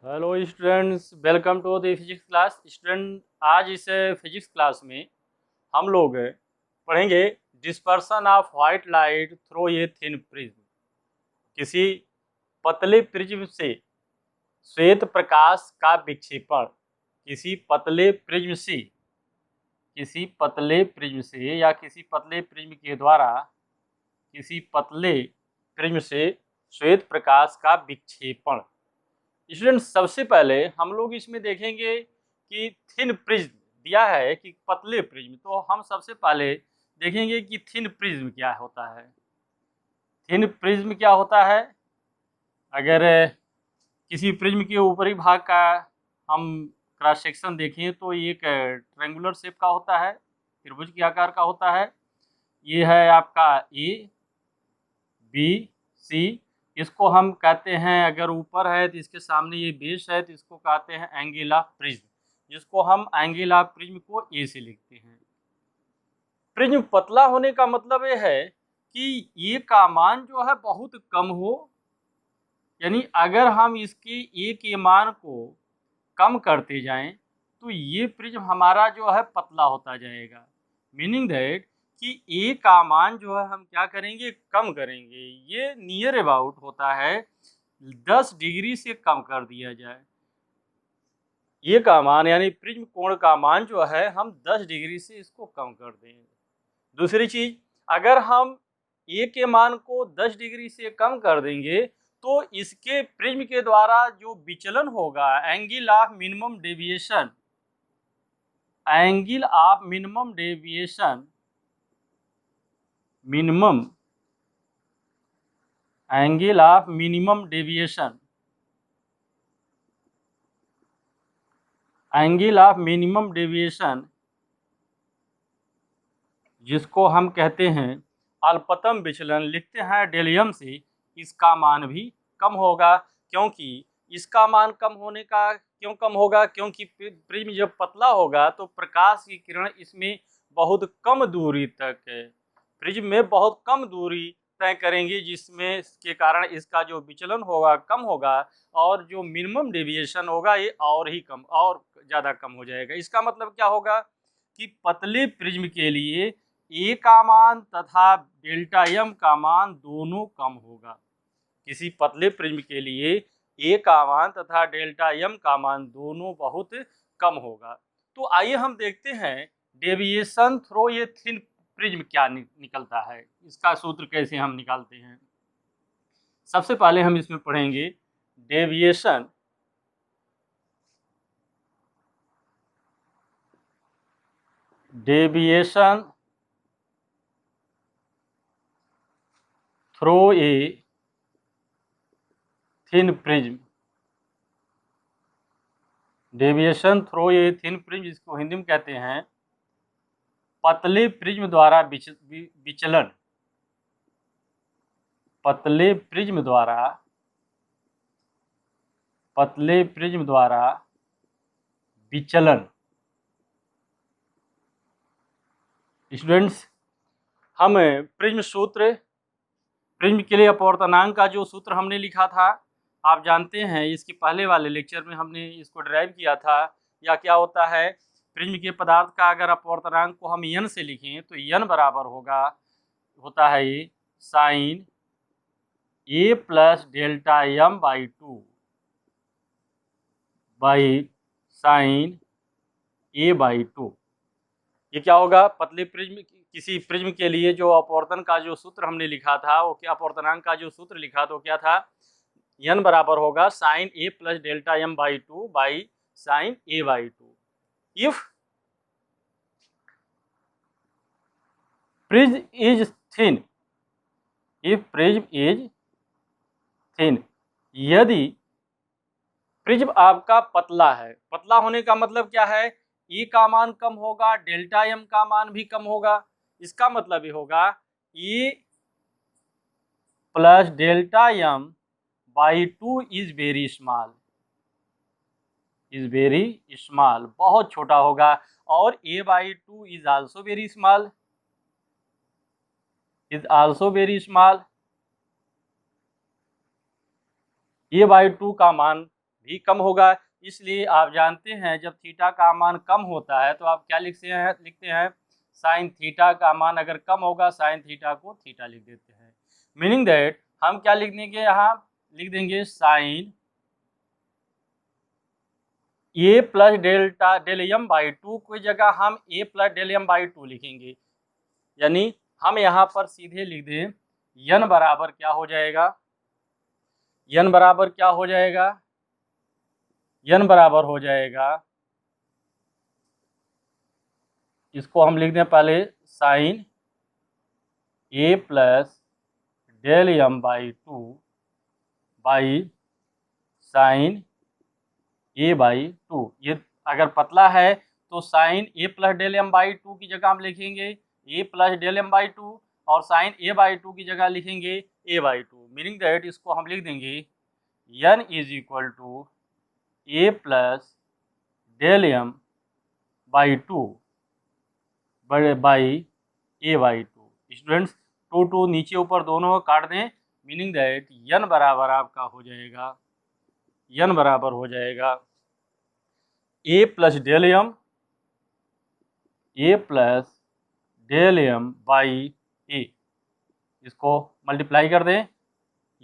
Hello students, welcome to the physics class. Students, आज इस physics class में हम लोग पढ़ेंगे dispersion of white light through a thin prism. किसी पतले प्रिज्म से श्वेत प्रकाश का विक्षेपण। किसी पतले प्रिज्म से किसी पतले प्रिज्म से या किसी पतले प्रिज्म के द्वारा किसी पतले प्रिज्म से श्वेत प्रकाश का विक्षेपण। स्टूडेंट, सबसे पहले हम लोग इसमें देखेंगे कि थिन प्रिज्म दिया है कि पतले प्रिज्म, तो हम सबसे पहले देखेंगे कि थिन प्रिज्म क्या होता है। थिन प्रिज्म क्या होता है? अगर किसी प्रिज्म के ऊपरी भाग का हम क्रॉस सेक्शन देखें तो ये एक ट्रायंगुलर शेप का होता है, त्रिभुज के आकार का होता है। ये है आपका ए बी सी। इसको हम कहते हैं, अगर ऊपर है तो इसके सामने ये बेस है तो इसको कहते हैं एंगल ऑफ प्रिज्म, जिसको हम एंगल ऑफ प्रिज्म को ए से लिखते हैं। प्रिज्म पतला होने का मतलब ये है कि ये का मान जो है बहुत कम हो, यानी अगर हम इसके ए के मान को कम करते जाएं तो ये प्रिज्म हमारा जो है पतला होता जाएगा। मीनिंग दैट कि ए का मान जो है हम क्या करेंगे, कम करेंगे। ये नियर अबाउट होता है 10 डिग्री से कम कर दिया जाए। ए का मान यानी प्रिज्म कोण का मान जो है हम 10 डिग्री से इसको कम कर देंगे। दूसरी चीज, अगर हम ए के मान को 10 डिग्री से कम कर देंगे तो इसके प्रिज्म के द्वारा जो विचलन होगा, angle of minimum deviation, angle of minimum deviation, minimum angle of minimum deviation, angle of minimum deviation जिसको हम कहते हैं अल्पतम विचलन, लिखते हैं डेलियम से, इसका मान भी कम होगा। क्योंकि इसका मान कम होने का क्यों कम होगा? क्योंकि प्रिज्म जब पतला होगा तो प्रकाश की किरण इसमें बहुत कम दूरी तक है, प्रिज्म में बहुत कम दूरी तय करेंगे, जिसमें के कारण इसका जो विचलन होगा कम होगा और जो मिनिमम डेविएशन होगा ये और ही कम, और ज़्यादा कम हो जाएगा। इसका मतलब क्या होगा कि पतले प्रिज्म के लिए ए का मान तथा डेल्टा एम का मान दोनों कम होगा। किसी पतले प्रिज्म के लिए ए का मान तथा डेल्टा एम का मान दोनों बहुत कम होगा। तो आइए हम देखते हैं deviation through a thin prism क्या निकलता है, इसका सूत्र कैसे हम निकालते हैं। सबसे पहले हम इसमें पढ़ेंगे deviation through a thin prism. Deviation through a thin prism, जिसको हिंदी में कहते हैं पतले प्रिज्म द्वारा विचलन, पतले प्रिज्म द्वारा विचलन। स्टूडेंट्स, हम प्रिज्म के लिए अपवर्तनांक का जो सूत्र हमने लिखा था आप जानते हैं, इसके पहले वाले लेक्चर में हमने इसको ड्राइव किया था। या क्या होता है, प्रिज्म के पदार्थ का अगर अपवर्तनांक को हम n से लिखें तो n बराबर होता है ये sine A plus delta M by 2 by sine A by 2। ये क्या होगा, पतले प्रिज्म, किसी प्रिज्म के लिए जो अपवर्तन का जो सूत्र हमने लिखा था, वो क्या, अपवर्तनांक का जो सूत्र लिखा तो क्या था, n बराबर होगा sine A plus delta M by 2 by sine A by 2। If prism is thin, यदि प्रिज्म आपका पतला है, पतला होने का मतलब क्या है, ई का मान कम होगा, डेल्टा एम का मान भी कम होगा। इसका मतलब ये होगा E plus delta M by 2 is very small, बहुत छोटा होगा। और A by 2 is also very small, A by 2 का मान भी कम होगा। इसलिए आप जानते हैं जब थीटा का मान कम होता है तो आप क्या लिखते हैं साइन थीटा का मान अगर कम होगा साइन थीटा को थीटा लिख देते हैं। मीनिंग दैट हम क्या लिख देंगे, यहाँ लिख देंगे sine A plus delta del M by two की जगह हम A plus del M by two लिखेंगे। यानी हम यहाँ पर सीधे लिख दें यन बराबर क्या हो जाएगा, यन बराबर क्या हो जाएगा, यन बराबर हो जाएगा, इसको हम लिख दें पहले sine A plus del M by two by sine A by two. ये अगर पतला है तो sine A plus del M by two की जगह हम लिखेंगे A plus del M by two और साइन ए बाई टू की जगह लिखेंगे A by two. Meaning that इसको हम लिख देंगे N is equal to A plus del M by two by A by two. Students to to नीचे ऊपर दोनों को काट दें। मीनिंग दैट यन बराबर आपका हो जाएगा, यन बराबर हो जाएगा A plus del M, A plus del M by A. इसको मल्टीप्लाई कर दें,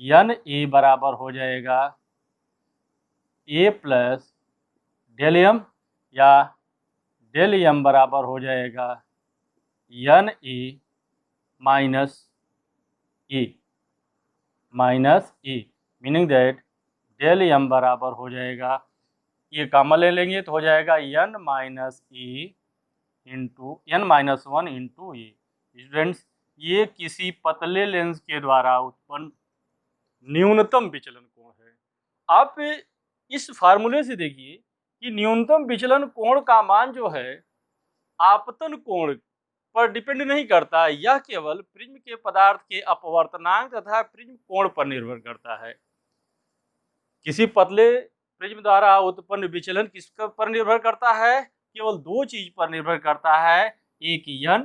यन ए बराबर हो जाएगा ए प्लस डेल एम या डेल एम बराबर हो जाएगा N A minus A, minus A. Meaning that del M बराबर हो जाएगा, ये कॉमन ले लेंगे तो हो जाएगा N minus A into N minus one into A. Students ये किसी पतले लेंस के द्वारा उत्पन्न न्यूनतम विचलन कोण है। आप इस फार्मूले से देखिए कि न्यूनतम विचलन कोण का मान जो है आपतन कोण पर डिपेंड नहीं करता, यह केवल प्रिज्म के पदार्थ के अपवर्तनांक तथा प्रिज्म कोण पर निर्भर करता है। किसी पतले प्रिज्म द्वारा उत्पन्न विचलन किस पर निर्भर करता है, केवल दो चीज पर निर्भर करता है। एक यन,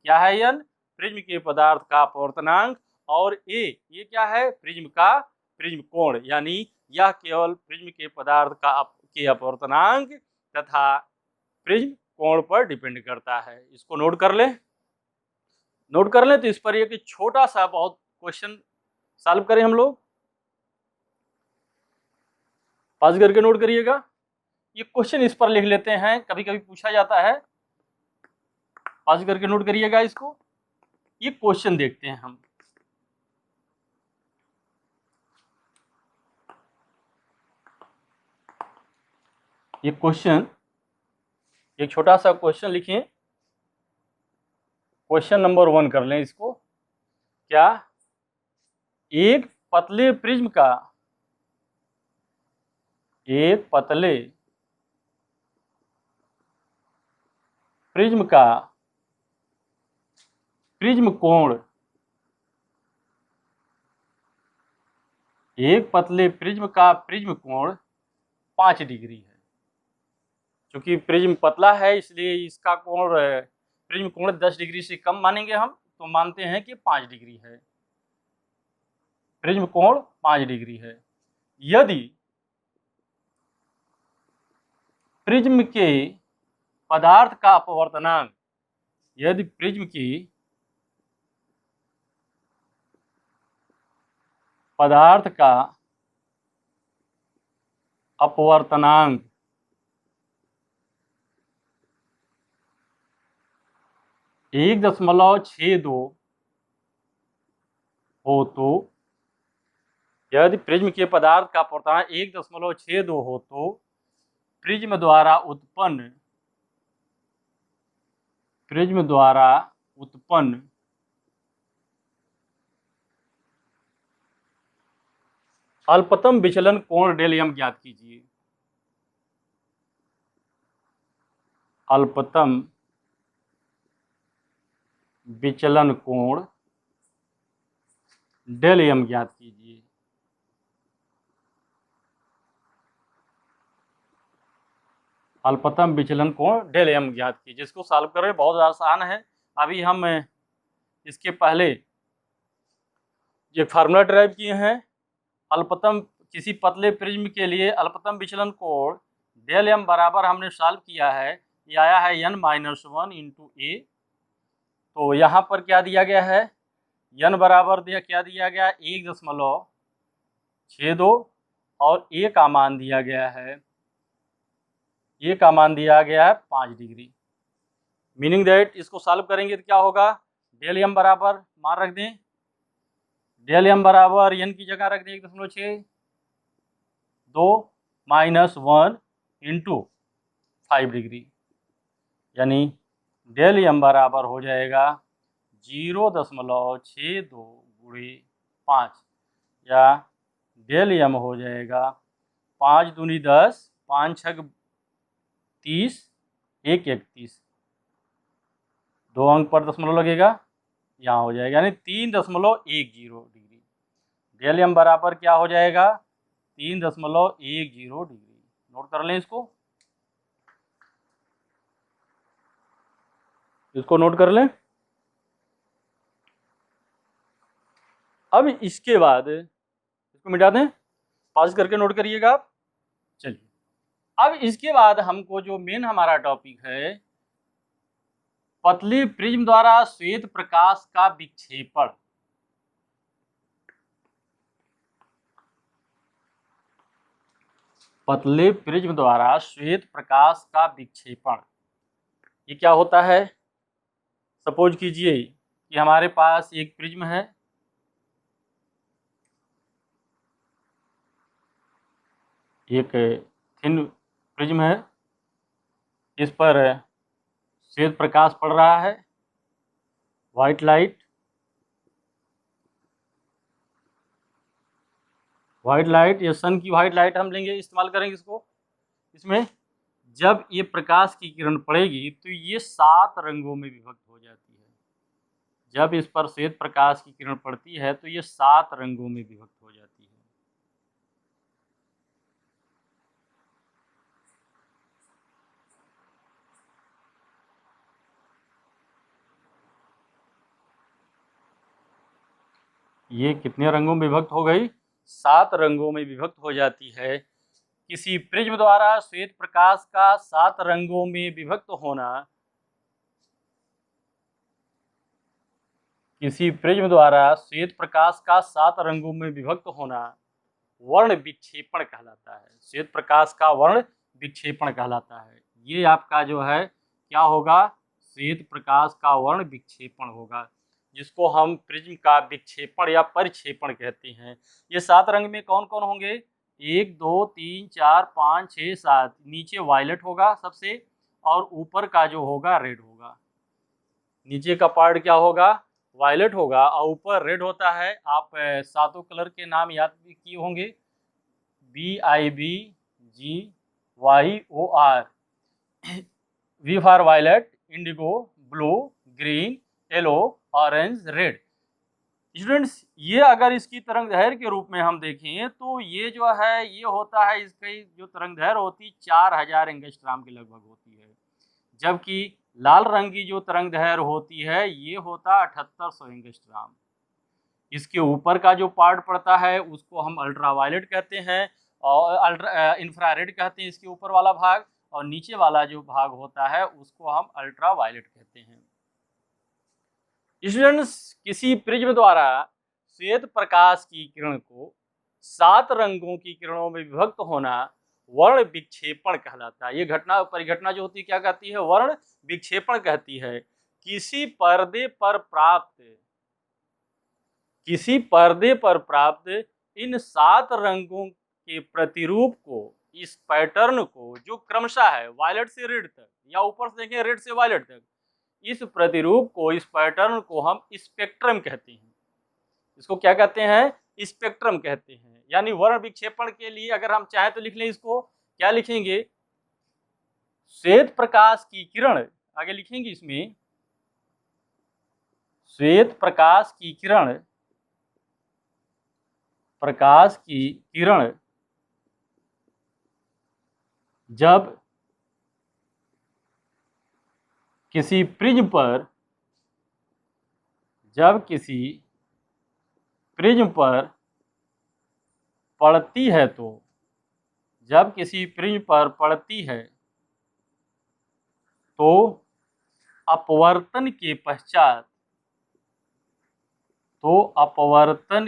क्या है यन, प्रिज्म के पदार्थ का अपवर्तनांक, और ए ये क्या है प्रिज्म का प्रिज्म कोण। यानी यह केवल प्रिज्म के पदार्थ का के अपवर्तनांक तथा प्रिज्म कोण पर डिपेंड करता है। इसको नोट कर लें, नोट कर लें। तो इस पर एक छोटा सा बहुत क्वेश्चन सॉल्व करें हम लोग, पास करके नोट करिएगा। ये क्वेश्चन इस पर लिख लेते हैं, कभी कभी पूछा जाता है, पास करके नोट करिएगा इसको। ये क्वेश्चन देखते हैं हम। ये क्वेश्चन एक छोटा सा क्वेश्चन लिखिए, क्वेश्चन नंबर 1 कर लें इसको। क्या एक पतले प्रिज्म का, एक पतले प्रिज्म का प्रिज्म कोण, एक पतले प्रिज्म का प्रिज्म कोण 5 डिग्री है। क्योंकि प्रिज्म पतला है इसलिए इसका कोण प्रिज्म कोण 10 डिग्री से कम मानेंगे हम, तो मानते हैं कि 5 डिग्री है, प्रिज्म कोण 5 डिग्री है। यदि प्रिज्म के पदार्थ का अपवर्तनांक, यदि प्रिज्म की पदार्थ का अपवर्तनांक 1.62 हो तो, यदि प्रिज्म के पदार्थ का अपवर्तनांक 1.62 हो तो प्रिज्म द्वारा उत्पन्न अल्पतम विचलन कोण डेल एम ज्ञात कीजिए। अल्पतम विचलन कोण डेल एम ज्ञात कीजिए। अल्पतम विचलन कोण डेल एम ज्ञात कीजिए। इसको सॉल्व कर रहे हैं, बहुत आसान है। अभी हम इसके पहले जो फार्मूला ड्राइव किए हैं, अल्पतम किसी पतले प्रिज्म के लिए अल्पतम विचलन कोण डेल एम बराबर हमने सॉल्व किया है, ये आया है n-1 इंटू ए। तो यहाँ पर क्या दिया गया है, n बराबर क्या दिया गया है 1.62 और ए का मान दिया गया है, ए का मान दिया गया है 5 डिग्री। मीनिंग दैट इसको सॉल्व करेंगे तो क्या होगा, डेल एम बराबर मान रख दें, डेल एम बराबर n की जगह रख दें 1.62 माइनस 1 इंटू 5 डिग्री, यानी डेल एम बराबर हो जाएगा 0.62 गुणे 5, या डेल एम हो जाएगा 5 दूनी 10, 5 छक 30, 1 1 30, 2 अंक पर दशमलव लगेगा, यहाँ हो जाएगा यानी 3.10 डिग्री। डेल एम बराबर क्या हो जाएगा 3.10 डिग्री। नोट कर लें इसको नोट कर लें। अब इसके बाद इसको मिटा दें, पास करके नोट करिएगा आप। चलिए अब इसके बाद हमको जो मेन हमारा टॉपिक है, पतली प्रिज्म द्वारा श्वेत प्रकाश का विक्षेपण। पतले प्रिज्म द्वारा श्वेत प्रकाश का विक्षेपण, ये क्या होता है। सपोज कीजिए कि हमारे पास एक प्रिज्म है, एक थिन प्रिज्म है, इस पर श्वेत प्रकाश पड़ रहा है, व्हाइट लाइट। व्हाइट लाइट या सन की व्हाइट लाइट हम लेंगे, इस्तेमाल करेंगे इसको। इसमें जब ये प्रकाश की किरण पड़ेगी तो ये 7 रंगों में विभक्त हो जाती है। जब इस पर श्वेत प्रकाश की किरण पड़ती है तो ये 7 रंगों में विभक्त हो जाती है। ये कितने रंगों में विभक्त हो गई, 7 रंगों में विभक्त हो जाती है। किसी प्रिज्म द्वारा श्वेत प्रकाश का 7 रंगों में विभक्त होना, किसी प्रिज्म द्वारा श्वेत प्रकाश का 7 रंगों में विभक्त होना वर्ण विक्षेपण कहलाता है। श्वेत प्रकाश का वर्ण विक्षेपण कहलाता है। ये आपका जो है क्या होगा, श्वेत प्रकाश का वर्ण विक्षेपण होगा, जिसको हम प्रिज्म का विक्षेपण या परिक्षेपण कहते हैं। ये 7 रंग में कौन कौन होंगे, 1 2 3 4 5 6 7। नीचे वायलेट होगा सबसे, और ऊपर का जो होगा रेड होगा। नीचे का पार्ट क्या होगा, वायलेट होगा, और ऊपर रेड होता है। आप 7 कलर के नाम याद भी किए होंगे, BIBGYOR, V for violet, indigo, blue, green, yellow, orange, red. Students ये अगर इसकी तरंग दैर्घ्य के रूप में हम देखें तो ये जो है ये होता है, इसकी जो तरंग दैर्घ्य होती 4000 एंगस्ट्रॉम के लगभग होती है, जबकि लाल रंग की जो तरंग दैर्घ्य होती है ये होता 7800 एंगस्ट्रॉम। इसके ऊपर का जो पार्ट पड़ता है उसको हम अल्ट्रावायलेट कहते हैं, और इंफ्रारेड कहते हैं इसके ऊपर वाला भाग, और नीचे वाला जो भाग होता है उसको हम अल्ट्रावायलेट कहते हैं। स्टूडेंट्स किसी प्रिज्म द्वारा श्वेत प्रकाश की किरण को 7 रंगों की किरणों में विभक्त होना वर्ण विक्षेपण कहलाता है। ये घटना परिघटना जो होती है क्या कहती है, वर्ण विक्षेपण कहती है। किसी पर्दे पर प्राप्त इन 7 रंगों के प्रतिरूप को, इस पैटर्न को, जो क्रमशः है वायलेट से रेड तक, या ऊपर से देखें रेड से वायलेट तक, इस प्रतिरूप को, इस पैटर्न को हम स्पेक्ट्रम कहते हैं। इसको क्या कहते हैं, स्पेक्ट्रम कहते हैं। यानी वर्ण विक्षेपण के लिए अगर हम चाहें तो लिख लें, इसको क्या लिखेंगे, श्वेत प्रकाश की किरण, आगे लिखेंगे इसमें श्वेत प्रकाश की किरण, जब किसी प्रिज्म पर पड़ती है तो, जब किसी प्रिज्म पर पड़ती है तो अपवर्तन के पश्चात, वह अपवर्तन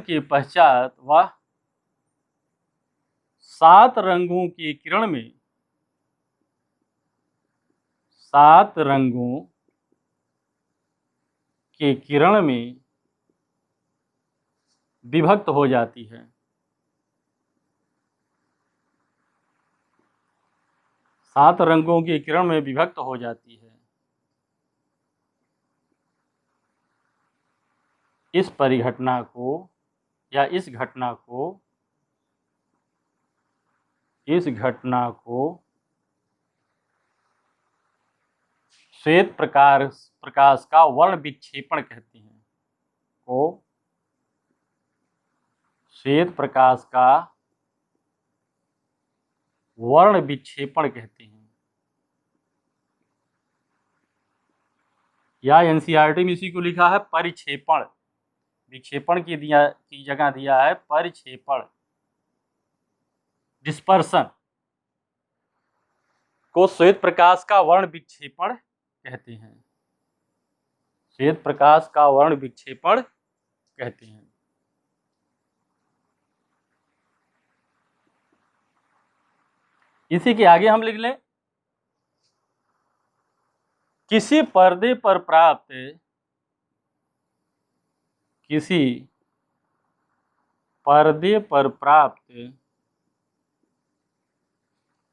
के पश्चात वह 7 रंगों के किरण में, 7 रंगों के किरण में विभक्त हो जाती है। 7 रंगों के किरण में विभक्त हो जाती है। इस परिघटना को या इस घटना को श्वेत प्रकाश का वर्ण विक्षेपण कहते हैं। श्वेत प्रकाश का वर्ण विक्षेपण कहते हैं, या एनसीईआरटी में इसी को लिखा है परिक्षेपण। विक्षेपण की जगह दिया है परिक्षेपण। डिस्पर्सन को श्वेत प्रकाश का वर्ण विक्षेपण कहते हैं। श्वेत प्रकाश का वर्ण विक्षेपण कहते हैं। इसी के आगे हम लिख लें, किसी पर्दे पर प्राप्त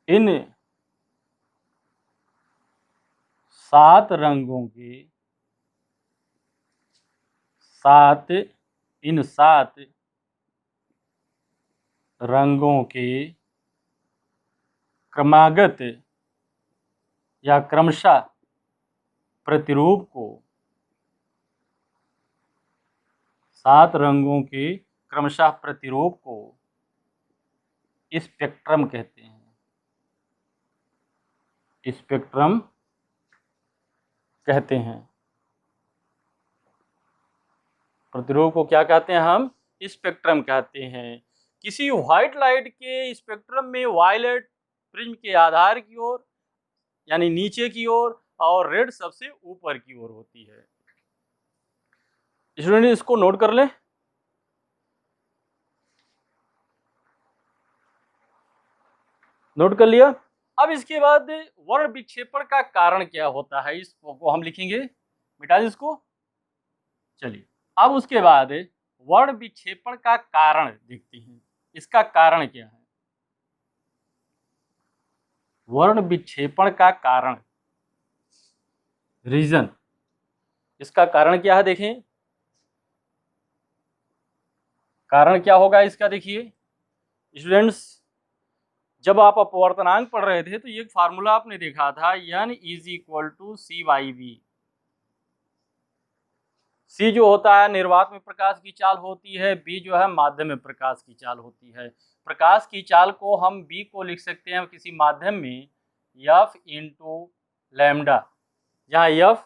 इन 7 रंगों के क्रमागत या क्रमशः प्रतिरूप को, 7 रंगों के क्रमशः प्रतिरूप को स्पेक्ट्रम कहते हैं। स्पेक्ट्रम कहते हैं। प्रतिरूप को क्या कहते हैं हम? स्पेक्ट्रम कहते हैं। किसी व्हाइट लाइट के स्पेक्ट्रम में वायलेट प्रिज्म के आधार की ओर यानी नीचे की ओर और रेड सबसे ऊपर की ओर होती है। स्टूडेंट इसको नोट कर लें। नोट कर लिया। अब इसके बाद वर्ण विक्षेपण का कारण क्या होता है, इसको हम लिखेंगे। मिटा दीजिए इसको। चलिए अब उसके बाद वर्ण विक्षेपण का कारण देखते हैं। इसका कारण क्या है? वर्ण विक्षेपण का कारण, रीजन, इसका कारण क्या है? देखें कारण क्या होगा इसका। देखिए स्टूडेंट्स, जब आप अपवर्तनांक पढ़ रहे थे तो ये फार्मूला आपने देखा था, n = c/v। c जो होता है निर्वात में प्रकाश की चाल होती है, b जो है माध्यम में प्रकाश की चाल होती है। प्रकाश की चाल को हम b को लिख सकते हैं किसी माध्यम में f × लैम्डा, जहाँ f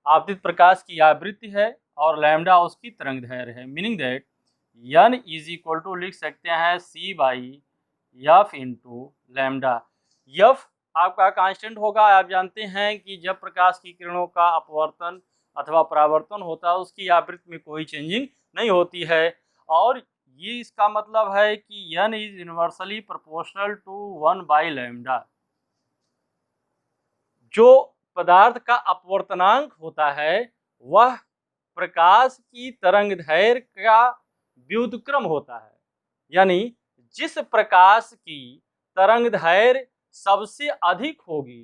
आपतित प्रकाश की आवृत्ति है और लैम्डा उसकी तरंग दैर्घ्य है। मीनिंग दैट n = लिख सकते हैं c/f × लैम्डा। f आपका कांस्टेंट होगा। आप जानते हैं कि जब प्रकाश की किरणों का अपवर्तन अथवा परावर्तन होता है उसकी आवृत्ति में कोई चेंजिंग नहीं होती है, और ये इसका मतलब है कि n is inversely proportional to 1/λ। जो पदार्थ का अपवर्तनांक होता है वह प्रकाश की तरंग दैर्घ्य का व्युत्क्रम होता है, यानी जिस प्रकाश की तरंग दैर्घ्य सबसे अधिक होगी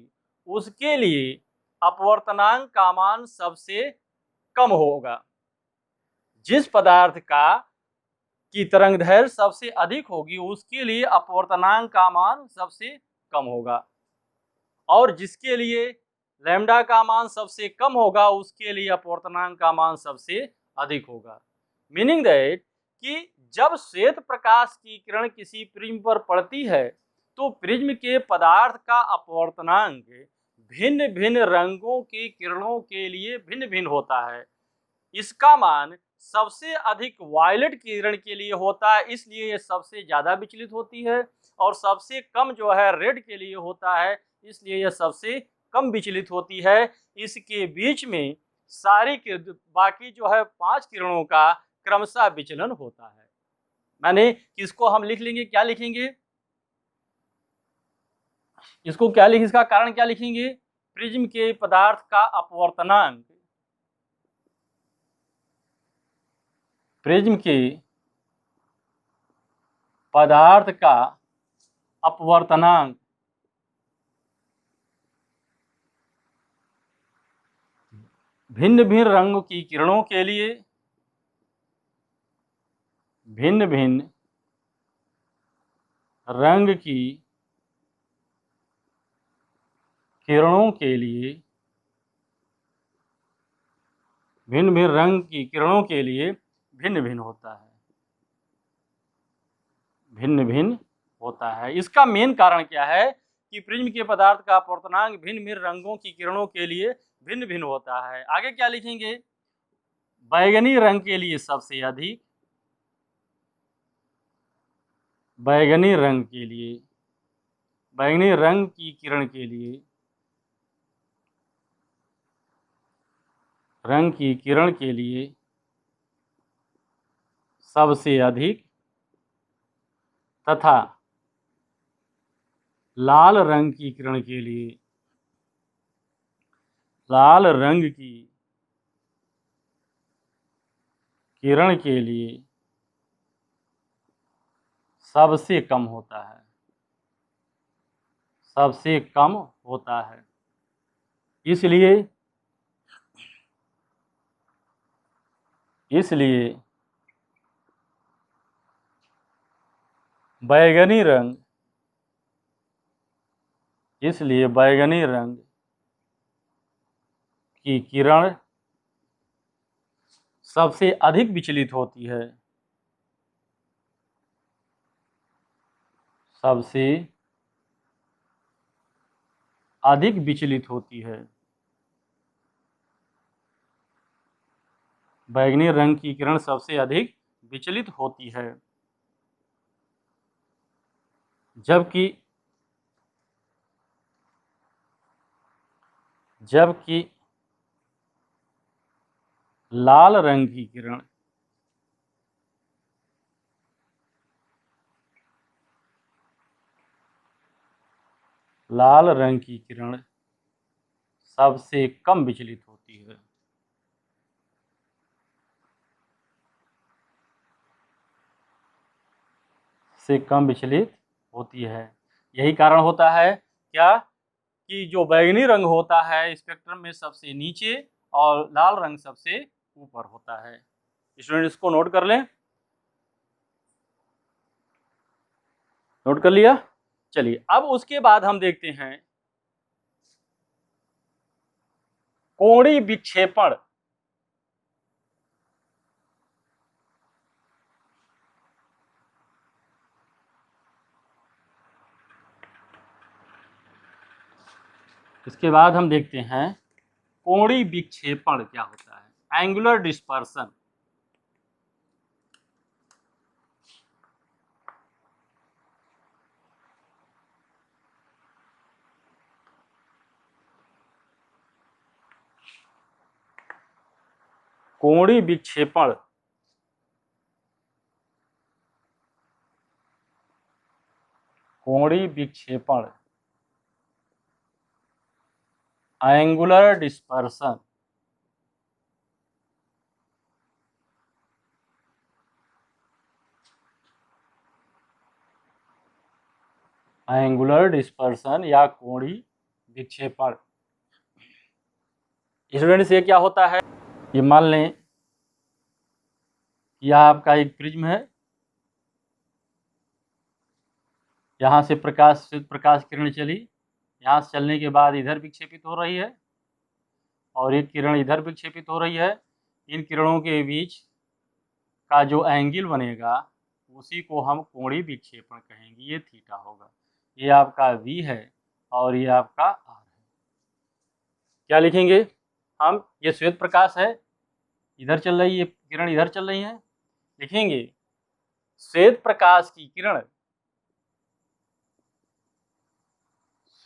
उसके लिए अपवर्तनांक का मान सबसे कम होगा। जिस पदार्थ की तरंग दैर्घ्य सबसे अधिक होगी उसके लिए अपवर्तनांक का मान सबसे कम होगा, और जिसके लिए लैम्डा का मान सबसे कम होगा उसके लिए अपवर्तनांक का मान सबसे अधिक होगा। मीनिंग दैट कि जब श्वेत प्रकाश की किरण किसी प्रिज्म पर पड़ती है तो प्रिज्म के पदार्थ का अपवर्तनांक भिन्न भिन्न रंगों की किरणों के लिए भिन्न भिन्न होता है। इसका मान सबसे अधिक वायलेट किरण के लिए होता है, इसलिए ये सबसे ज़्यादा विचलित होती है, और सबसे कम जो है रेड के लिए होता है, इसलिए यह सबसे कम विचलित होती है। इसके बीच में सारी बाकी जो है 5 किरणों का क्रमशः विचलन होता है। माने किसको हम लिख लेंगे, क्या लिखेंगे, इसको क्या लिखेंगे, इसका कारण क्या लिखेंगे, प्रिज्म के पदार्थ का अपवर्तनांक, प्रिज्म के पदार्थ का अपवर्तनांक भिन्न भिन्न रंग की किरणों के लिए, भिन्न भिन्न रंग की किरणों के लिए, भिन्न भिन्न रंग की किरणों के लिए भिन्न भिन्न होता है, भिन्न भिन्न होता है। इसका मेन कारण क्या है कि प्रिज्म के पदार्थ का अपवर्तनांक भिन्न भिन्न रंगों की किरणों के लिए भिन्न भिन्न होता है। आगे क्या लिखेंगे, बैगनी रंग के लिए सबसे अधिक, बैगनी रंग के लिए, बैगनी रंग की किरण के लिए, रंग की किरण के लिए सबसे अधिक, तथा लाल रंग की किरण के लिए, लाल रंग की किरण के लिए सबसे कम होता है, सबसे कम होता है। इसलिए बैगनी रंग, इसलिए बैगनी रंग की किरण सबसे अधिक विचलित होती है, सबसे अधिक विचलित होती है। बैगनी रंग की किरण सबसे अधिक विचलित होती है, जबकि लाल रंग की किरण, लाल रंग की किरण सबसे कम विचलित होती है। से कम विचलित होती है। यही कारण होता है क्या कि जो बैगनी रंग होता है स्पेक्ट्रम में सबसे नीचे और लाल रंग सबसे ऊपर होता है। स्टूडेंट इसको नोट कर लें, नोट कर लिया। चलिए अब उसके बाद हम देखते हैं कोणीय विक्षेपण। इसके बाद हम देखते हैं कोणीय विक्षेपण क्या होता है, एंगुलर डिस्पर्सन। कोणीय विक्षेपण कोणीय विक्षेपण एंगुलर डिस्पर्सन, एंगुलर डिस्पर्सन या कोणीय विक्षेपण। स्टूडेंट्स ये क्या होता है, ये मान लें यह आपका एक प्रिज्म है, यहाँ से प्रकाश किरण चली, यहाँ से चलने के बाद इधर विक्षेपित हो रही है और एक किरण इधर विक्षेपित हो रही है। इन किरणों के बीच का जो एंगल बनेगा उसी को हम कोणीय विक्षेपण कहेंगे। ये थीटा होगा, ये आपका v है और ये आपका r है। क्या लिखेंगे हम? ये श्वेत प्रकाश है, इधर चल रही है किरण, इधर चल रही है, लिखेंगे श्वेत प्रकाश की किरण,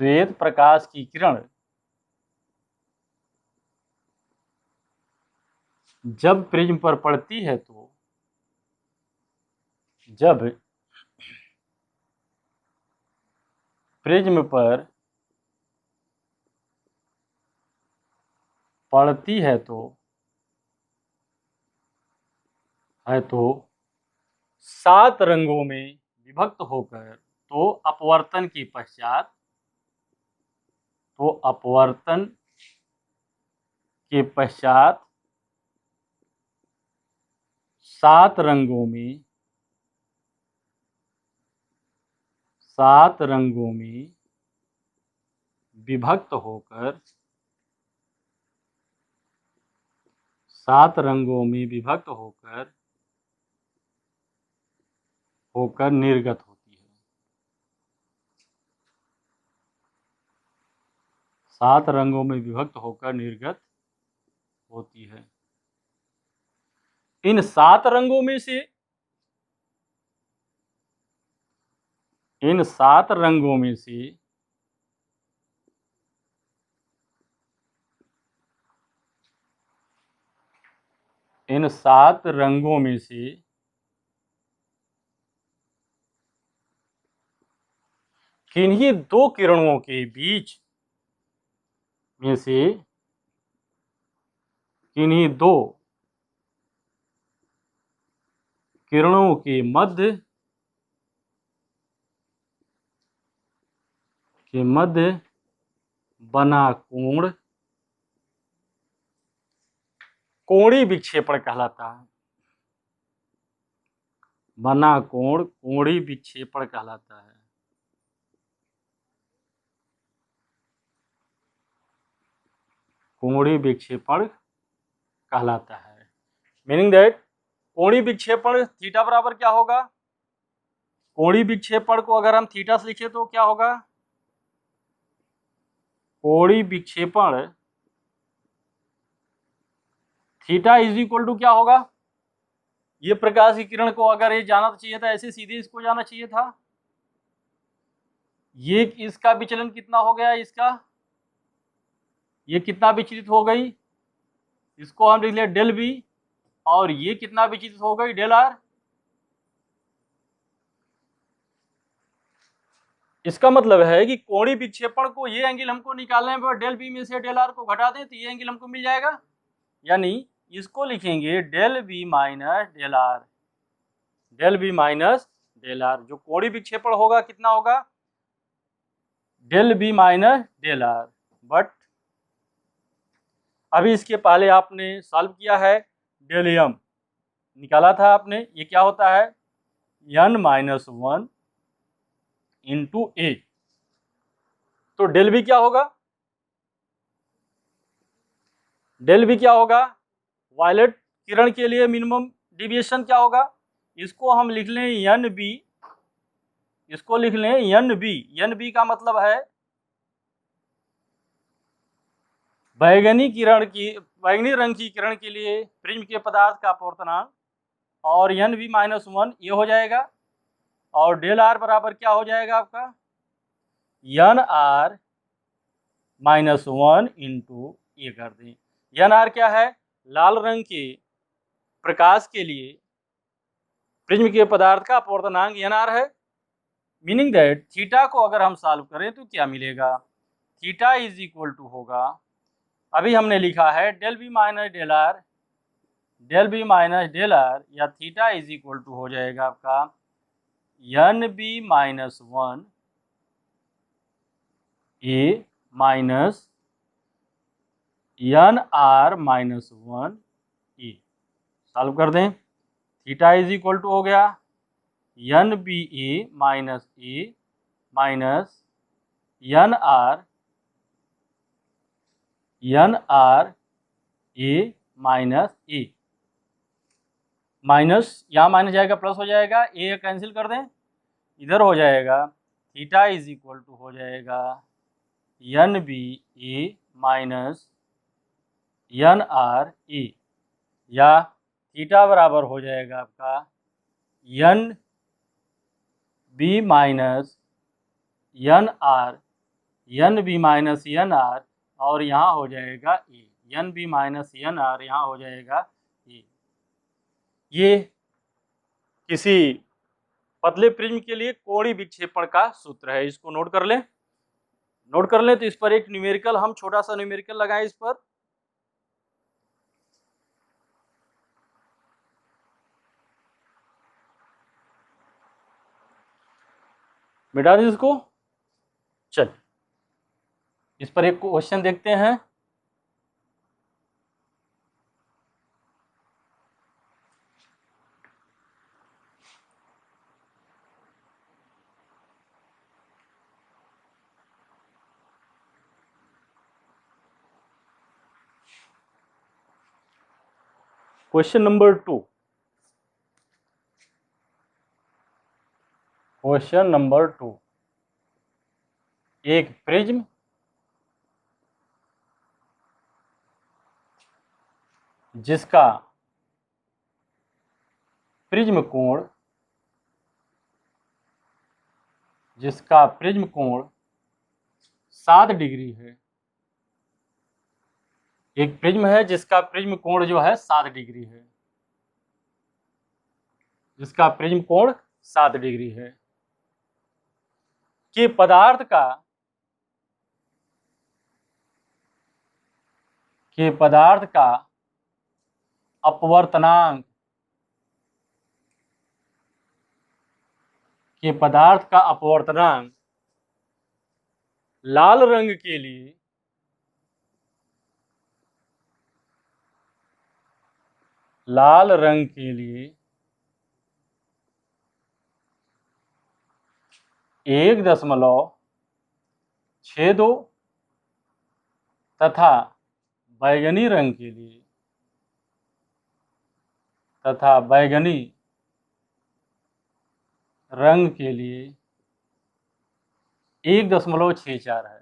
श्वेत प्रकाश की किरण जब प्रिज्म पर पड़ती है तो, जब प्रिज्म पर पड़ती है तो 7 रंगों में विभक्त होकर, तो अपवर्तन के पश्चात, तो अपवर्तन के पश्चात 7 रंगों में, 7 रंगों में विभक्त होकर, 7 रंगों में विभक्त होकर निर्गत होती है। 7 रंगों में विभक्त होकर निर्गत होती है। इन 7 रंगों में से, इन 7 रंगों में से इन 7 रंगों में से किन्हीं 2 किरणों के बीच में से, किन्हीं 2 किरणों के मध्य बना कोण कोणीय विक्षेपण कहलाता है। बना कोण कोणीय विक्षेपण कहलाता है। कोणीय विक्षेपण कहलाता है। मीनिंग दैट कोणीय विक्षेपण थीटा बराबर क्या होगा? कोणीय विक्षेपण को अगर हम थीटा से लिखे तो क्या होगा? कोणीय विक्षेपण थीटा इज इक्वल टू क्या होगा? ये प्रकाश की किरण को अगर ये जाना चाहिए था, ऐसे सीधे इसको जाना चाहिए था। ये इसका विचलन कितना हो गया? इसका ये कितना विचलित हो गई? इसको हम लिख लिया डेल बी, और ये कितना विचलित हो गई? Del R. इसका मतलब है कि कोणीय विक्षेपण को ये एंगल हमको निकालने पर डेल बी में से डेल आर को घटा दें तो ये एंगल हमको मिल जाएगा। यानी इसको लिखेंगे del B minus del R, del B minus del R. जो कोणीय विक्षेपण होगा कितना होगा? Del B minus del R. But अभी इसके पहले आपने सॉल्व किया है, डेल एम निकाला था आपने। ये क्या होता है? n-1 इंटू ए। तो डेल बी क्या होगा? डेल बी क्या होगा? वायलेट किरण के लिए मिनिमम डिविएशन क्या होगा? इसको हम लिख लें एन बी, इसको लिख लें एन बी। एन बी का मतलब है बैगनी किरण की, बैगनी रंग की किरण के लिए प्रिज्म के पदार्थ का अपवर्तनांक, और एन बी -1 ये हो जाएगा। और डेल आर बराबर क्या हो जाएगा आपका? एन आर -1 इंटू ये कर दें। एन आर क्या है? लाल रंग के प्रकाश के लिए प्रिज्म के पदार्थ का अपवर्तनांक एन आर है। मीनिंग दैट थीटा को अगर हम सॉल्व करें तो क्या मिलेगा? थीटा इज इक्वल टू होगा, अभी हमने लिखा है del B minus del R, del B minus del R, या थीटा इज इक्वल टू हो जाएगा आपका N B -1 A minus N R -1 A. Solve कर दें। थीटा इज इक्वल टू हो गया N B A minus N R A minus A. Minus यहाँ minus जाएगा, प्लस हो जाएगा, ए कैंसिल कर दें, इधर हो जाएगा। थीटा इज इक्वल टू हो जाएगा N B A minus N R E, या थीटा बराबर हो जाएगा आपका N B minus N R, N B minus N R, और यहाँ हो जाएगा A, N B minus N R, यहाँ हो जाएगा ए। ये किसी पतले प्रिज्म के लिए कोणीय विक्षेपण का सूत्र है, इसको नोट कर लें। नोट कर लें तो इस पर एक न्यूमेरिकल, हम छोटा सा न्यूमेरिकल लगाएं इस पर। मिटा दें इसको। चल, इस पर एक क्वेश्चन देखते हैं। Question number 2। क्वेश्चन नंबर 2, एक प्रिज्म जिसका प्रिज्म कोण 7 डिग्री है। एक प्रिज्म है जिसका प्रिज्म कोण जो है 7 डिग्री है, जिसका प्रिज्म कोण 7 डिग्री है, कि पदार्थ का अपवर्तनांक, लाल रंग के लिए लाल रंग के लिए 1.62 तथा बैगनी रंग के लिए 1.64 है।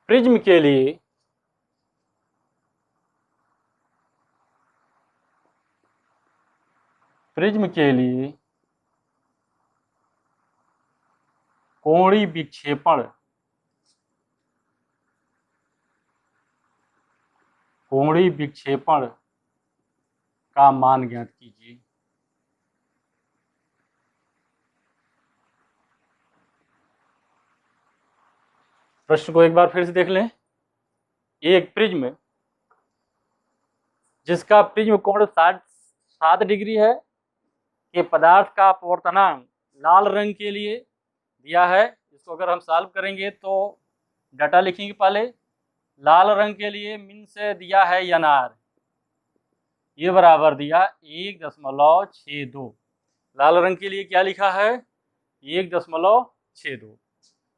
प्रिज्म के लिए कोणीय विक्षेपण का मान ज्ञात कीजिए। प्रश्न को एक बार फिर से देख लें। एक प्रिज्म जिसका प्रिज्म कोण 7 डिग्री है, कि पदार्थ का अपवर्तनांक लाल रंग के लिए दिया है। इसको अगर हम सॉल्व करेंगे तो डाटा लिखेंगे पहले। लाल रंग के लिए मीन से दिया है एन आर, ये बराबर दिया 1.62। लाल रंग के लिए क्या लिखा है 1.62,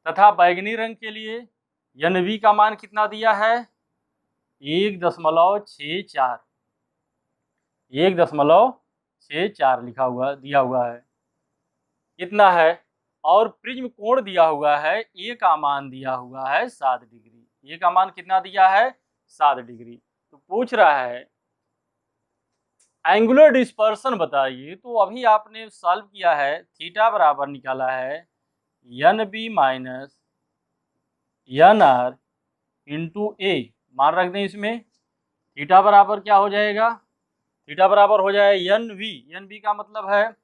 तथा बैगनी रंग के लिए एन वी का मान कितना दिया है 1.64, 1.64 दिया हुआ है, कितना है। और प्रिज्म कोण दिया हुआ है, ए का मान दिया हुआ है 7 डिग्री। ए का मान कितना दिया है 7 डिग्री। तो पूछ रहा है एंगुलर डिस्पर्सन बताइए। तो अभी आपने सॉल्व किया है, थीटा बराबर निकाला है N B minus N R into A, मान रख दें इसमें। थीटा बराबर क्या हो जाएगा, थीटा बराबर हो जाएगा एन वी का मतलब है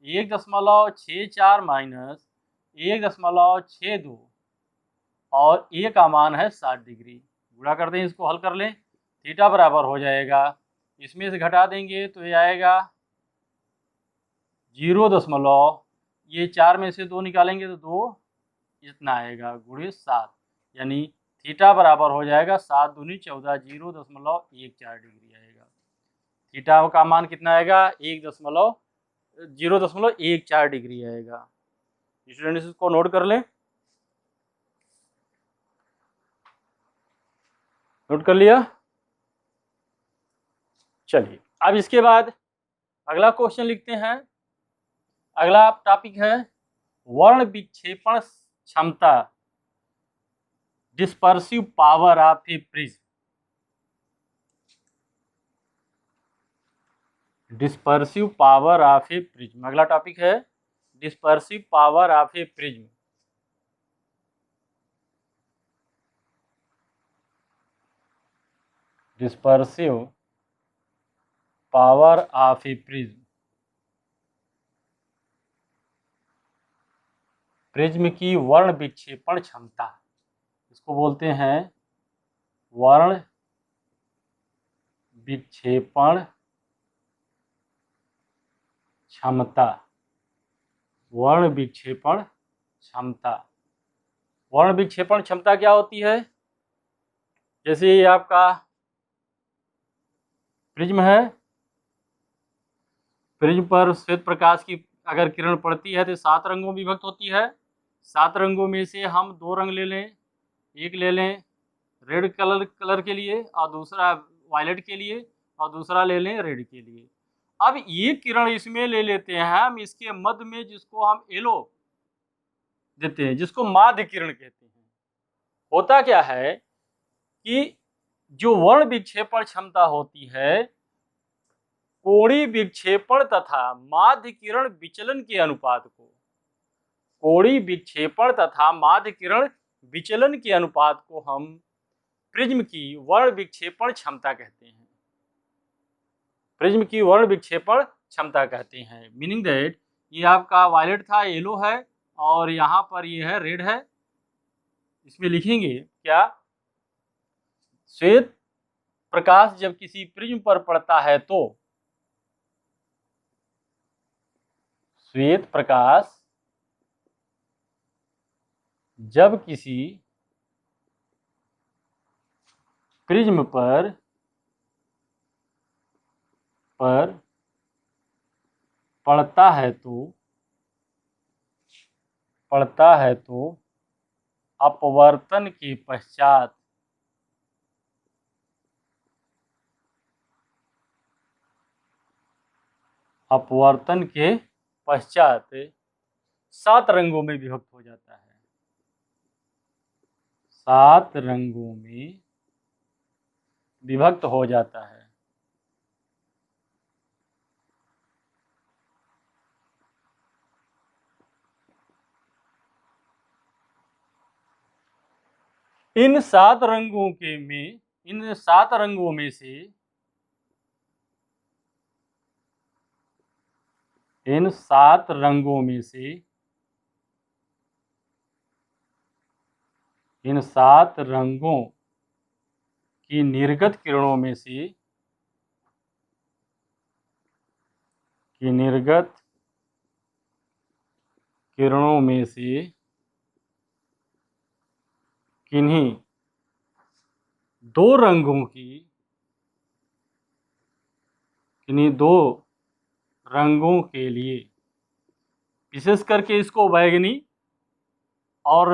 1.64 माइनस 1.62, और ए का मान है 7 डिग्री। गुणा कर दें, इसको हल कर लें। थीटा बराबर हो जाएगा, इसमें से घटा देंगे तो ये आएगा 0. ये 4 में से 2 निकालेंगे तो 2 इतना आएगा गुणे 7, यानी थीटा बराबर हो जाएगा 7 दूनी 14, 0.14 डिग्री आएगा। थीटा का मान कितना आएगा 0.14 डिग्री आएगा। स्टूडेंट्स इसको नोट कर लें। नोट कर लिया। चलिए अब इसके बाद अगला क्वेश्चन लिखते हैं। अगला टॉपिक है वर्ण विक्षेपण क्षमता, dispersive power of A prism, dispersive power of A prism. अगला टॉपिक है dispersive power of A prism. Dispersive power of A prism, prism की वर्ण विक्षेपण क्षमता, इसको बोलते हैं वर्ण विक्षेपण क्षमता। वर्ण विक्षेपण क्षमता, वर्ण विक्षेपण क्षमता क्या होती है? जैसे ये आपका प्रिज्म है, प्रिज्म पर श्वेत प्रकाश की अगर किरण पड़ती है तो 7 रंगों में विभक्त होती है। 7 रंगों में से हम 2 रंग ले लें, एक ले लें रेड कलर के लिए और दूसरा वायलेट के लिए और दूसरा ले लें रेड के लिए। अब ये किरण इसमें ले लेते हैं हम, इसके मध्य में जिसको हम येलो देते हैं, जिसको माध्य किरण कहते हैं। होता क्या है कि जो वर्ण विक्षेपण क्षमता होती है, कोणीय विक्षेपण तथा माध्य किरण विचलन के अनुपात को, कोणीय विक्षेपण तथा माध्य किरण विचलन के अनुपात को हम प्रिज्म की वर्ण विक्षेपण क्षमता कहते हैं। प्रिज्म की वर्ण विक्षेपण क्षमता कहते हैं। मीनिंग दैट ये आपका वायलेट था, येलो है और यहाँ पर ये है रेड है। इसमें लिखेंगे क्या? श्वेत प्रकाश जब किसी प्रिज्म पर पड़ता है तो श्वेत प्रकाश जब किसी प्रिज्म पर पड़ता है तो अपवर्तन के पश्चात अपवर्तन के पश्चात 7 रंगों में विभक्त हो जाता है। 7 रंगों में विभक्त हो जाता है। इन 7 रंगों में से इन 7 रंगों में से इन 7 रंगों की निर्गत किरणों में से किन्हीं 2 रंगों के लिए, विशेष करके इसको बैगनी और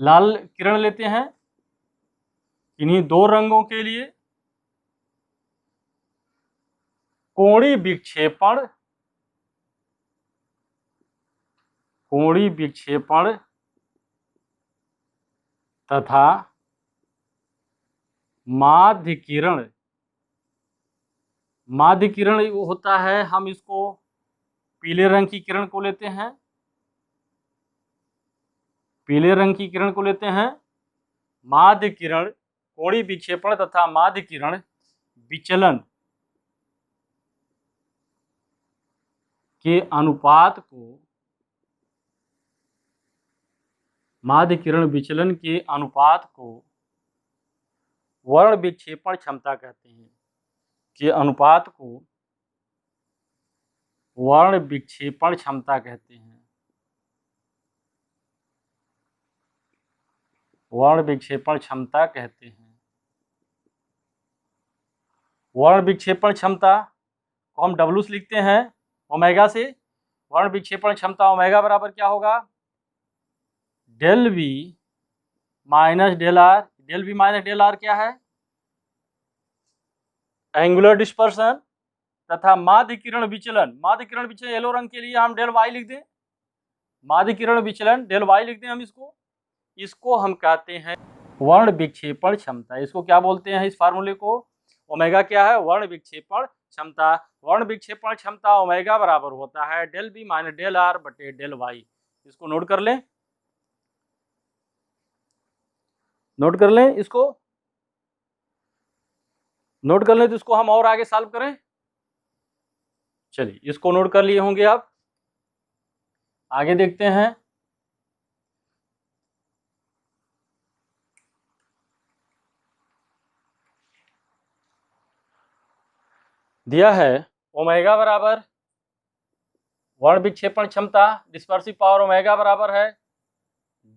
लाल किरण लेते हैं, इन्हीं 2 रंगों के लिए कोणीय विक्षेपण तथा माध्य किरण होता है। हम इसको पीले रंग की किरण को लेते हैं, माध्य किरण, कोणीय विक्षेपण तथा माध्य किरण विचलन के अनुपात को, माध्य किरण विचलन के अनुपात को वर्ण विक्षेपण क्षमता कहते हैं। के अनुपात को वर्ण विक्षेपण क्षमता कहते हैं। वर्ण विक्षेपण क्षमता कहते हैं। वर्ण विक्षेपण क्षमता को हम W से लिखते हैं ओमेगा से। वर्ण विक्षेपण क्षमता ओमेगा बराबर क्या होगा? Del V minus del R। Del V minus del R क्या है? एंगुलर डिस्पर्सन तथा माध्य किरण विचलन येलो रंग के लिए हम डेल वाई लिख दें, माध्य किरण विचलन डेल वाई लिख दें हम इसको हम कहते हैं वर्ण विक्षेपण क्षमता। इसको क्या बोलते हैं, इस फार्मूले को? ओमेगा क्या है? वर्ण विक्षेपण क्षमता। वर्ण विक्षेपण क्षमता ओमेगा बराबर होता है del B minus del R बटे डेल वाई। इसको नोट कर लें, नोट कर लें, इसको नोट कर लें तो इसको हम और आगे सॉल्व करें। चलिए, इसको नोट कर लिए होंगे आप, आगे देखते हैं। दिया है ओमेगा बराबर वर्ण विक्षेपण क्षमता डिस्पर्सिव पावर ओमेगा बराबर है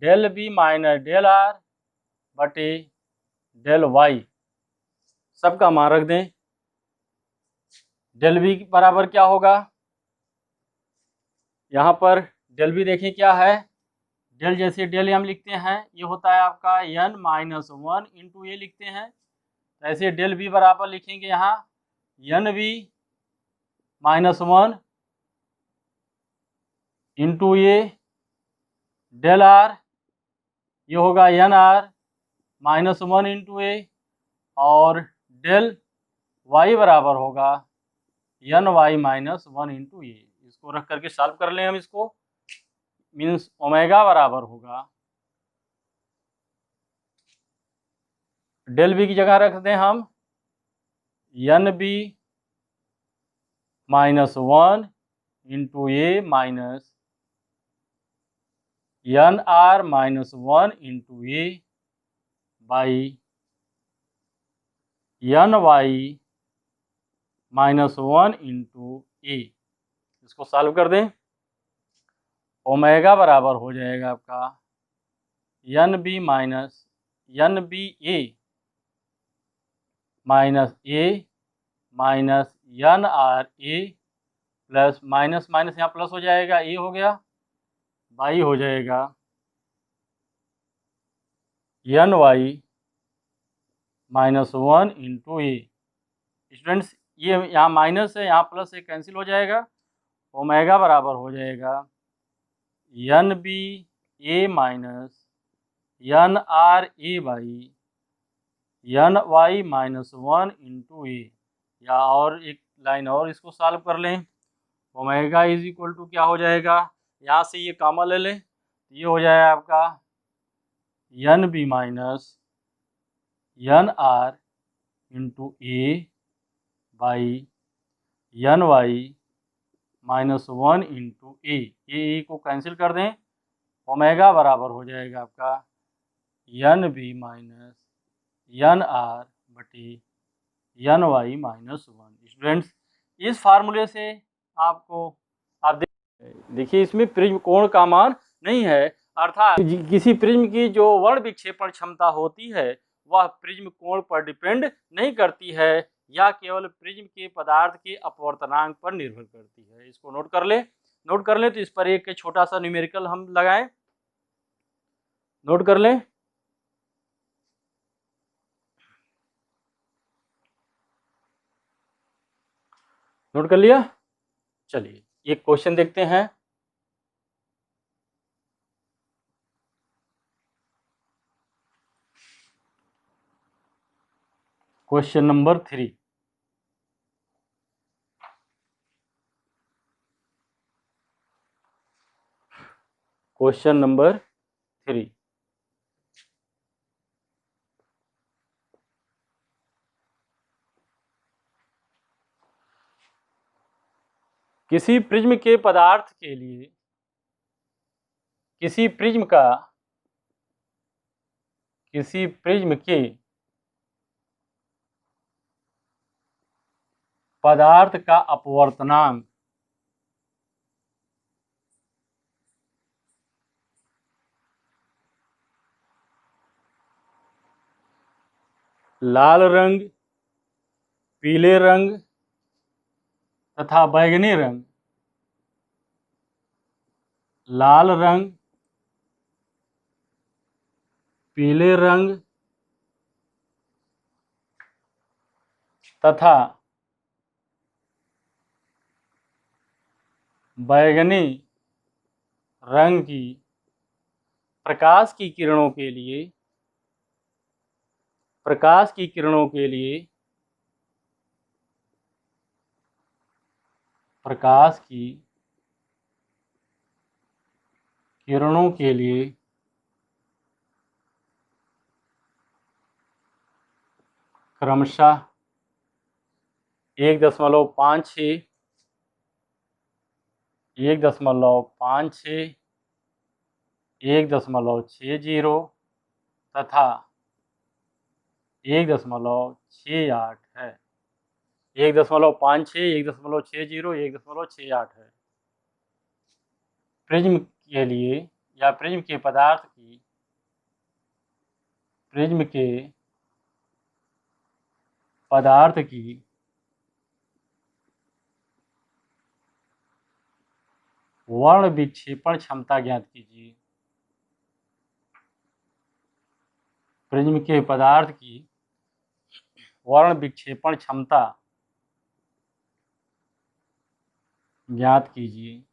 del B minus del R बटे डेल वाई। सबका मान रख दें। डेल बी बराबर क्या होगा, यहाँ पर डेल बी देखें क्या है, डेल जैसे डेल हम लिखते हैं, ये होता है आपका n minus one into A लिखते हैं, तो ऐसे डेल बी बराबर लिखेंगे यहाँ N B minus one into A del R, ये होगा N R minus one into A, और डेल वाई बराबर होगा N Y minus one into A. इसको रख करके सॉल्व कर लें हम इसको, मीन्स ओमेगा बराबर होगा डेल बी की जगह रख दें हम N B minus one into A minus N R minus one into A by N Y minus one into A. इसको सॉल्व कर दें, ओमेगा बराबर हो जाएगा आपका N B minus N B A minus A minus N R A plus minus minus यहाँ plus हो जाएगा, ए हो गया बाई हो जाएगा N Y minus one into A. Students, ये यहाँ माइनस है, यहाँ प्लस है, कैंसिल हो जाएगा, ओमेगा बराबर हो जाएगा N B A minus N R A by N Y minus one into A. या और एक लाइन और इसको सॉल्व कर लें, ओमेगा इज इक्वल टू क्या हो जाएगा, यहाँ से ये कॉमन ले लें, ये हो जाएगा आपका N B minus N R into A by N Y minus one into A को कैंसिल कर दें, ओमेगा बराबर हो जाएगा आपका N B minus N R बटी N Y minus one. Students, इस फार्मूले से आपको आप देखिए इसमें प्रिज्म कोण का मान नहीं है, अर्थात किसी प्रिज्म की जो वर्ण विक्षेपण क्षमता होती है वह प्रिज्म कोण पर डिपेंड नहीं करती है, या केवल प्रिज्म के पदार्थ के अपवर्तनांक पर निर्भर करती है। इसको नोट कर लें तो इस पर एक छोटा सा न्यूमेरिकल हम लगाएं, नोट कर लें। नोट कर लिया? चलिए एक क्वेश्चन देखते हैं। Question number 3। क्वेश्चन नंबर 3, किसी प्रिज्म के पदार्थ के लिए किसी प्रिज्म के पदार्थ का अपवर्तनांक लाल रंग, पीले रंग तथा बैंगनी रंग, लाल रंग, पीले रंग तथा बैगनी रंग की प्रकाश की किरणों के लिए प्रकाश की किरणों के लिए प्रकाश की किरणों के लिए क्रमशः 1.56 1.56 1.60 तथा 1.68 है। 1.56 1.60 1.68 है। प्रिज्म के लिए या प्रिज्म के पदार्थ की वर्ण विक्षेपण क्षमता ज्ञात कीजिए। प्रिज्म के पदार्थ की वर्ण विक्षेपण क्षमता ज्ञात कीजिए।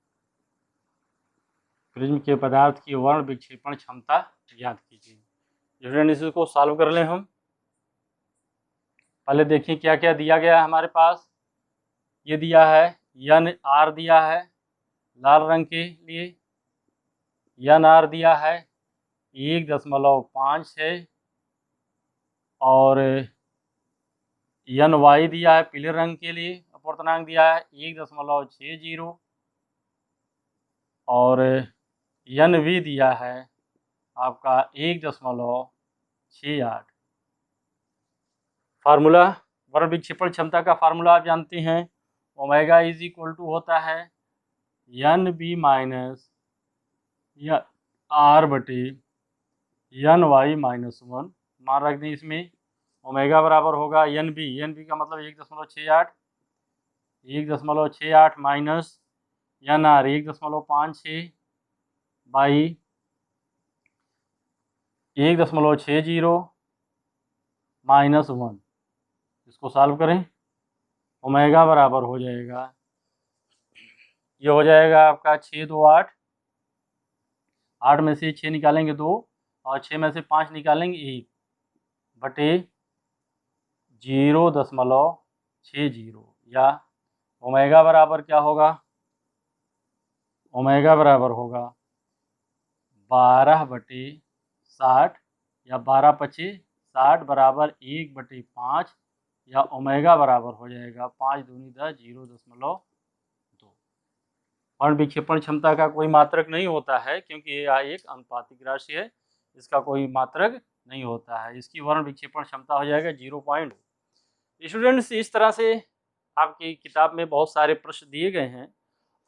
प्रिज्म के पदार्थ की वर्ण विक्षेपण क्षमता ज्ञात कीजिए। स्टूडेंट इसको सॉल्व कर लें हम। पहले देखिए क्या क्या दिया गया है हमारे पास। ये दिया है NR दिया है लाल रंग के लिए, NR दिया है 1.5 है और NY दिया है पीले रंग के लिए, अपूर्णांक दिया है 1.60 और NV दिया है आपका 1.68। फार्मूला वर्ण विक्षेपण क्षमता का फार्मूला आप जानते हैं, ओमेगा इज इक्वल टू होता है NB माइनस R बटे NY माइनस 1। मान रख दें इसमें ओमेगा बराबर होगा NB का मतलब 1.68 माइनस NR 1.56 बाई 1.60 माइनस 1। इसको सॉल्व करें, ओमेगा बराबर हो जाएगा, ये हो जाएगा आपका 6 2 8, 8 में से 6 निकालेंगे 2 और 6 में से 5 निकालेंगे 1 बटे 0.60 या ओमेगा बराबर क्या होगा, ओमेगा बराबर होगा 12/60 या 12×5 बराबर 1/5 या ओमेगा बराबर हो जाएगा 5 दूनी 10 0.2। वर्ण विक्षेपण क्षमता का कोई मात्रक नहीं होता है क्योंकि यह एक अनुपातिक राशि है, इसका कोई मात्रक नहीं होता है। इसकी वर्ण विक्षेपण क्षमता हो जाएगा 0.2। स्टूडेंट्स इस तरह से आपकी किताब में बहुत सारे प्रश्न दिए गए हैं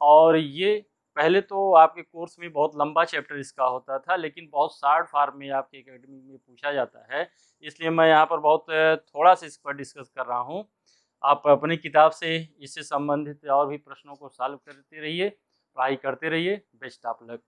और ये पहले तो आपके कोर्स में बहुत लंबा चैप्टर इसका होता था, लेकिन बहुत शॉर्ट फॉर्म में आपके एकेडमी में पूछा जाता है, इसलिए मैं यहाँ पर बहुत थोड़ा सा इस पर डिस्कस कर रहा हूँ। आप अपनी किताब से इससे संबंधित और भी प्रश्नों को सॉल्व करते रहिए, पढ़ाई करते रहिए। Best of luck.